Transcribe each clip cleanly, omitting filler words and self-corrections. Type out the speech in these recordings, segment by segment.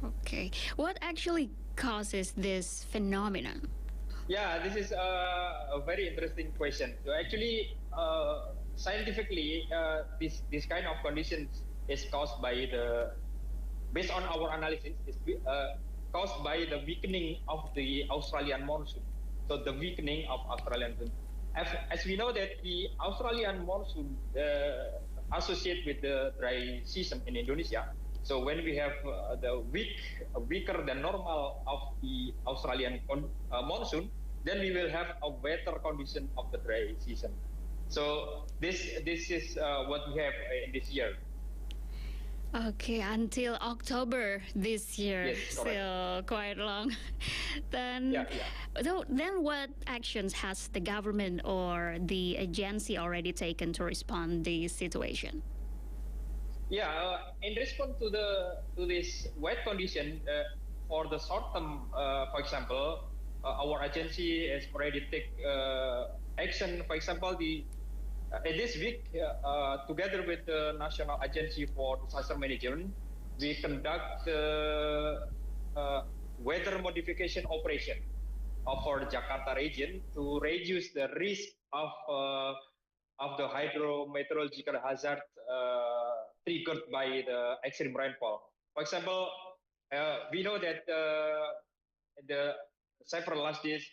Okay. What actually causes this phenomenon? Yeah, this is a very interesting question. So actually, scientifically, this kind of conditions is caused by based on our analysis, is caused by the weakening of the Australian monsoon. So the weakening of Australian monsoon. As we know that the Australian monsoon associate with the dry season in Indonesia. So when we have the weaker than normal of the Australian monsoon, then we will have a wetter condition of the dry season. So this is what we have in this year. Okay, until October this year, Yes, still quite long. Then, then what actions has the government or the agency already taken to respond the situation? Yeah, in response to this wet condition, for the short term, for example, our agency has already take action. For example, this week, together with the National Agency for Disaster Management, we conduct weather modification operation for the Jakarta region to reduce the risk of the hydrometeorological hazard triggered by the extreme rainfall. For example, we know that the several last days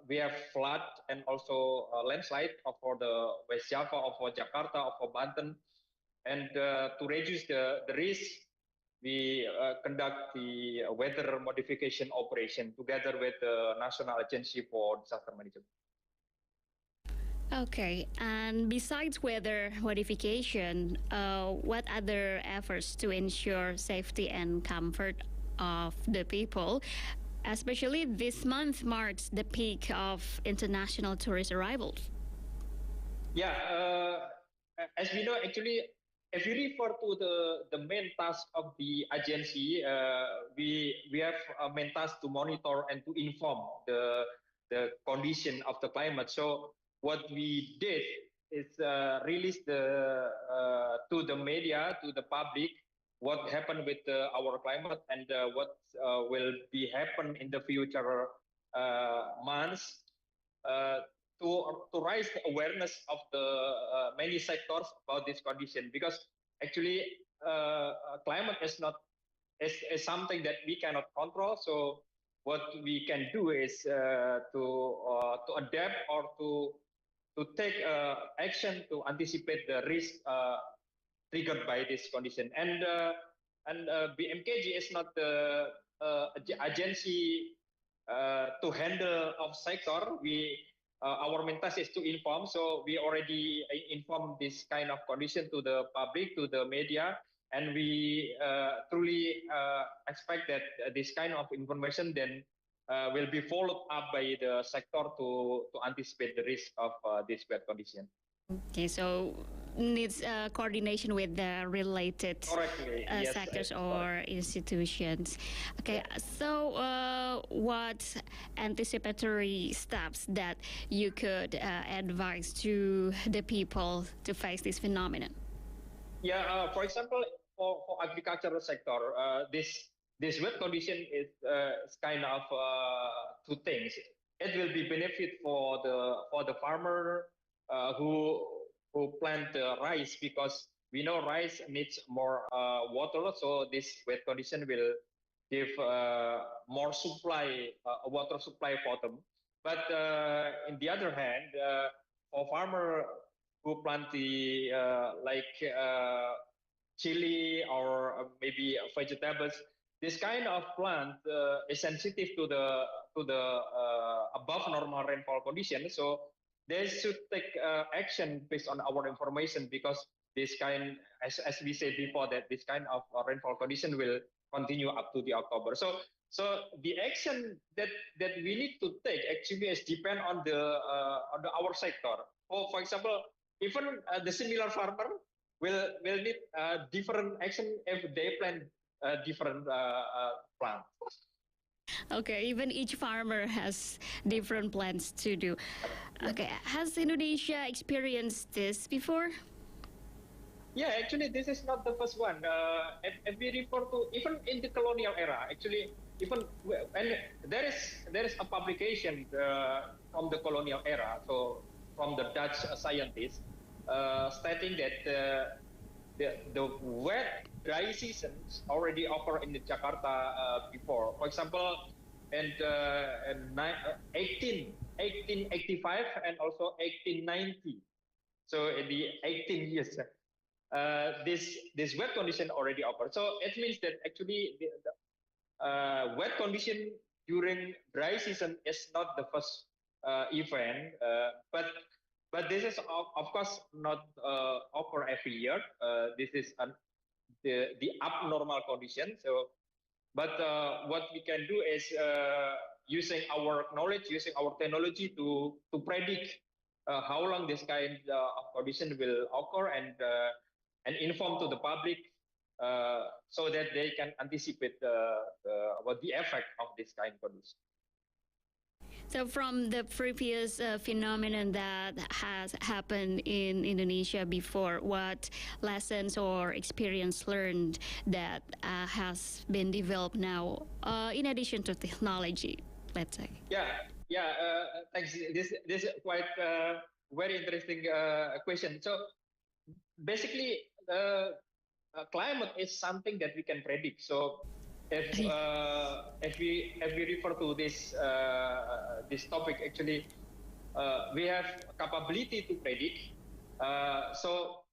we have flood and also landslide for the West Java, or for Jakarta, or for Banten. And to reduce the risk, we conduct the weather modification operation together with the National Agency for Disaster Management. Okay, and besides weather modification, what other efforts to ensure safety and comfort of the people? Especially this month marks the peak of international tourist arrivals. Yeah, as we know, actually, if you refer to the main task of the agency, we have a main task to monitor and to inform the condition of the climate. So what we did is release to the media, to the public, what happened with our climate, and what will be happen in the future months, to raise the awareness of the many sectors about this condition. Because actually climate is not is something that we cannot control. So what we can do is to adapt, or to take action to anticipate the risk triggered by this condition. And BMKG is not the agency to handle of sector. Our main task is to inform. So we already inform this kind of condition to the public, to the media, and we truly expect that this kind of information then will be followed up by the sector to anticipate the risk of this bad condition. Okay, so needs coordination with the related yes, sectors or institutions. Okay, so what anticipatory steps that you could advise to the people to face this phenomenon? Yeah, for example, for agricultural sector, this wet condition is kind of two things. It will be benefit for the farmer who plant rice, because we know rice needs more water. So this wet condition will give more supply, water supply for them. But in the other hand, for farmer who plant the chili, or maybe vegetables, this kind of plant is sensitive to the above normal rainfall condition. So they should take action based on our information, because this kind, as we said before, that this kind of rainfall condition will continue up to the October. So the action that we need to take actually is depend on our sector. For example, even the similar farmer will need different action if they plant different plants. Okay, even each farmer has different plans to do. Okay, has Indonesia experienced this before? Yeah, actually, this is not the first one. If we refer to even in the colonial era, actually, even and there is a publication from the colonial era, so from the Dutch scientists, stating that the wet dry seasons already occur in the Jakarta before. For example, in 1885 and also 1890. So in the 18 years this wet condition already occurred. So it means that actually the wet condition during dry season is not the first event, but this is of course not occur every year. This is the abnormal condition. So, but what we can do is using our knowledge, using our technology to predict how long this kind of condition will occur and inform to the public so that they can anticipate what the effect of this kind of condition. So, from the previous phenomenon that has happened in Indonesia before, what lessons or experience learned that has been developed now, in addition to technology, let's say? Yeah, thanks. This is quite very interesting question. So, basically, climate is something that we can predict. So if we refer to this topic, actually, we have capability to predict. So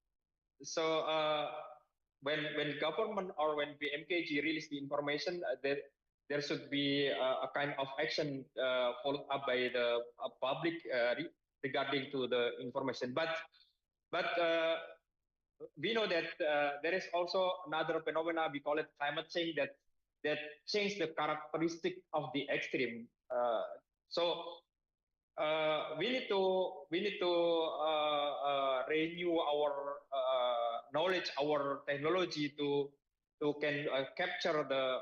when government or when BMKG release the information, there should be a kind of action followed up by the public regarding to the information. But we know that there is also another phenomena, we call it climate change, that change the characteristic of the extreme. So we need to renew our knowledge, our technology to can capture the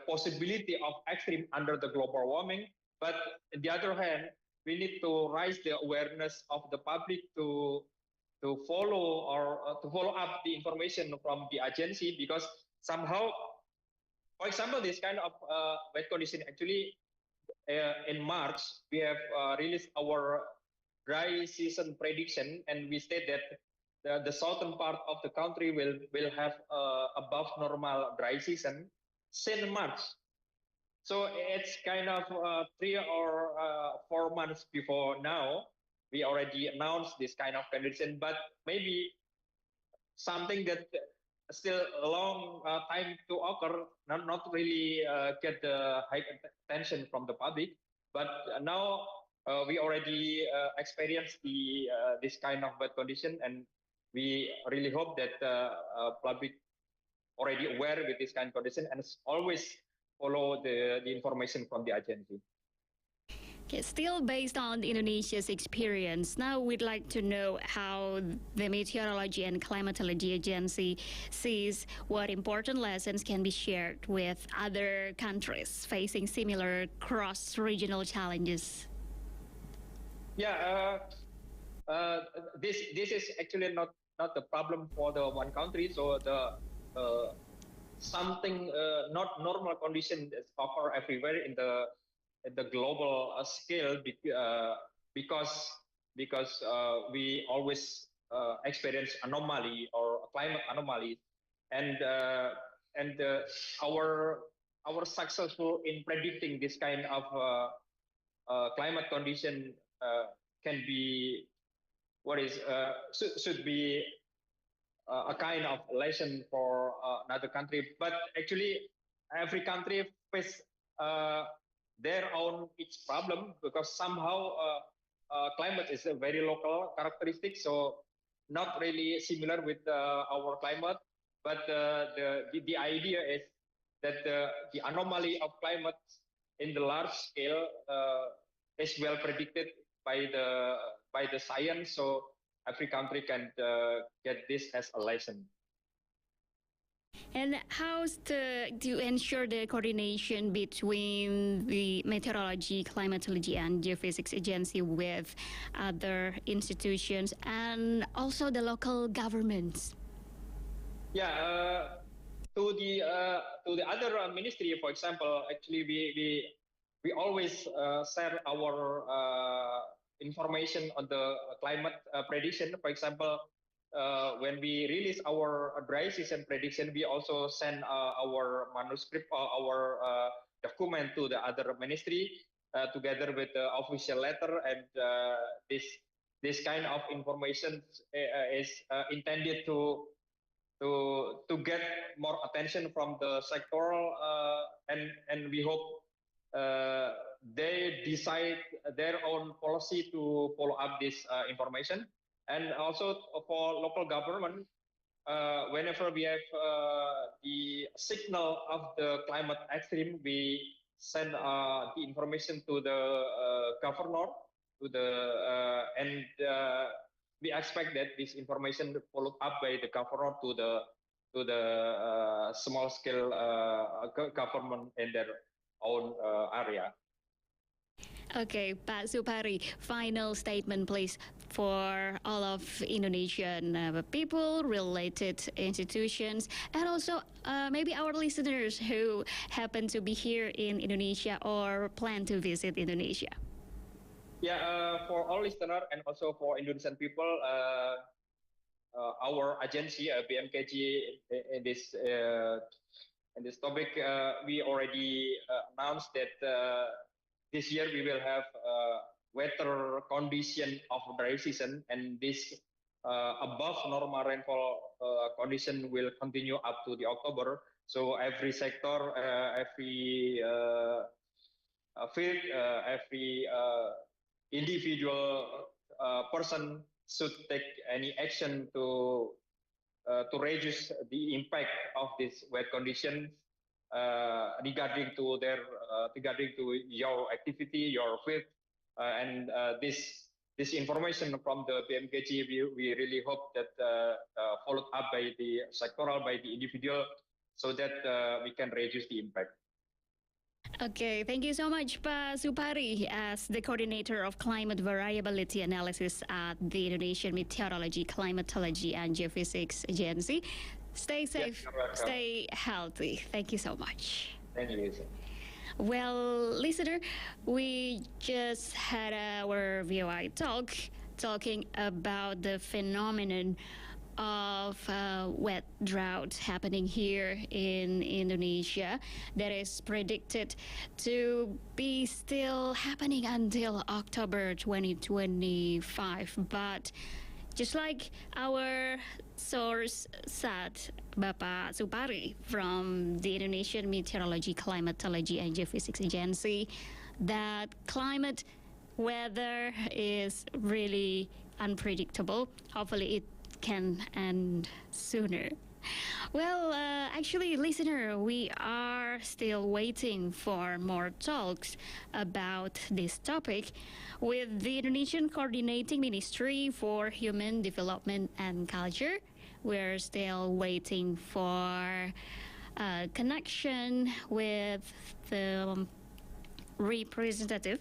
possibility of extreme under the global warming. But on the other hand, we need to raise the awareness of the public to follow or to follow up the information from the agency, because somehow, for example, this kind of wet condition, actually in March we have released our dry season prediction, and we state that the southern part of the country will have above normal dry season since March. So it's kind of 3 or 4 months before now. We already announced this kind of condition, but maybe something that still a long time to occur, not really get the high attention from the public. But now we already experienced this kind of bad condition, and we really hope that public already aware with this kind of condition and always follow the information from the agency. Okay, still based on Indonesia's experience, now we'd like to know how the Meteorology and Climatology Agency sees what important lessons can be shared with other countries facing similar cross-regional challenges. Yeah, this is actually not the problem for the one country. So the something not normal condition is occur everywhere in the global scale, because we always experience anomaly or climate anomalies, and our successful in predicting this kind of climate condition can be should be a kind of lesson for another country. But actually, every country face their own its problem, because somehow climate is a very local characteristic, so not really similar with our climate. But the idea is that the anomaly of climate in the large scale is well predicted by the science, so every country can get this as a lesson. And how's to ensure the coordination between the Meteorology, Climatology, and Geophysics Agency with other institutions and also the local governments? Yeah, to the other ministry, for example, actually we always share our information on the climate prediction. For example, when we release our dry season prediction, we also send our manuscript or our document to the other ministry together with the official letter, and this kind of information is intended to get more attention from the sectoral, and we hope they decide their own policy to follow up this information. And also for local government, whenever we have the signal of the climate extreme, we send the information to the governor, to the and we expect that this information followed up by the governor to the small scale government in their own area. Okay, Pak Supari, final statement, please, for all of Indonesian people, related institutions, and also maybe our listeners who happen to be here in Indonesia or plan to visit Indonesia. Yeah, for all listeners and also for Indonesian people, our agency, BMKG, in this topic, we already announced that this year we will have weather condition of dry season, and this above normal rainfall condition will continue up to the October. So every sector, every field, every individual person should take any action to reduce the impact of this wet conditions regarding to your activity, your field, and this information from the BMKG, we really hope that followed up by the sectoral, by the individual, so that we can reduce the impact. Okay, thank you so much, Pak Supari, as the coordinator of climate variability analysis at the Indonesian Meteorology, Climatology, and Geophysics Agency. Stay safe, stay healthy. Thank you so much. Thank you. Well, listener, we just had our VOI talk talking about the phenomenon of wet drought happening here in Indonesia that is predicted to be still happening until October 2025. But just like our source said, Bapak Supari from the Indonesian Meteorology, Climatology, and Geophysics Agency, that climate weather is really unpredictable. Hopefully it can end sooner. Well, actually, listener, we are still waiting for more talks about this topic with the Indonesian Coordinating Ministry for Human Development and Culture. We're still waiting for a connection with the representative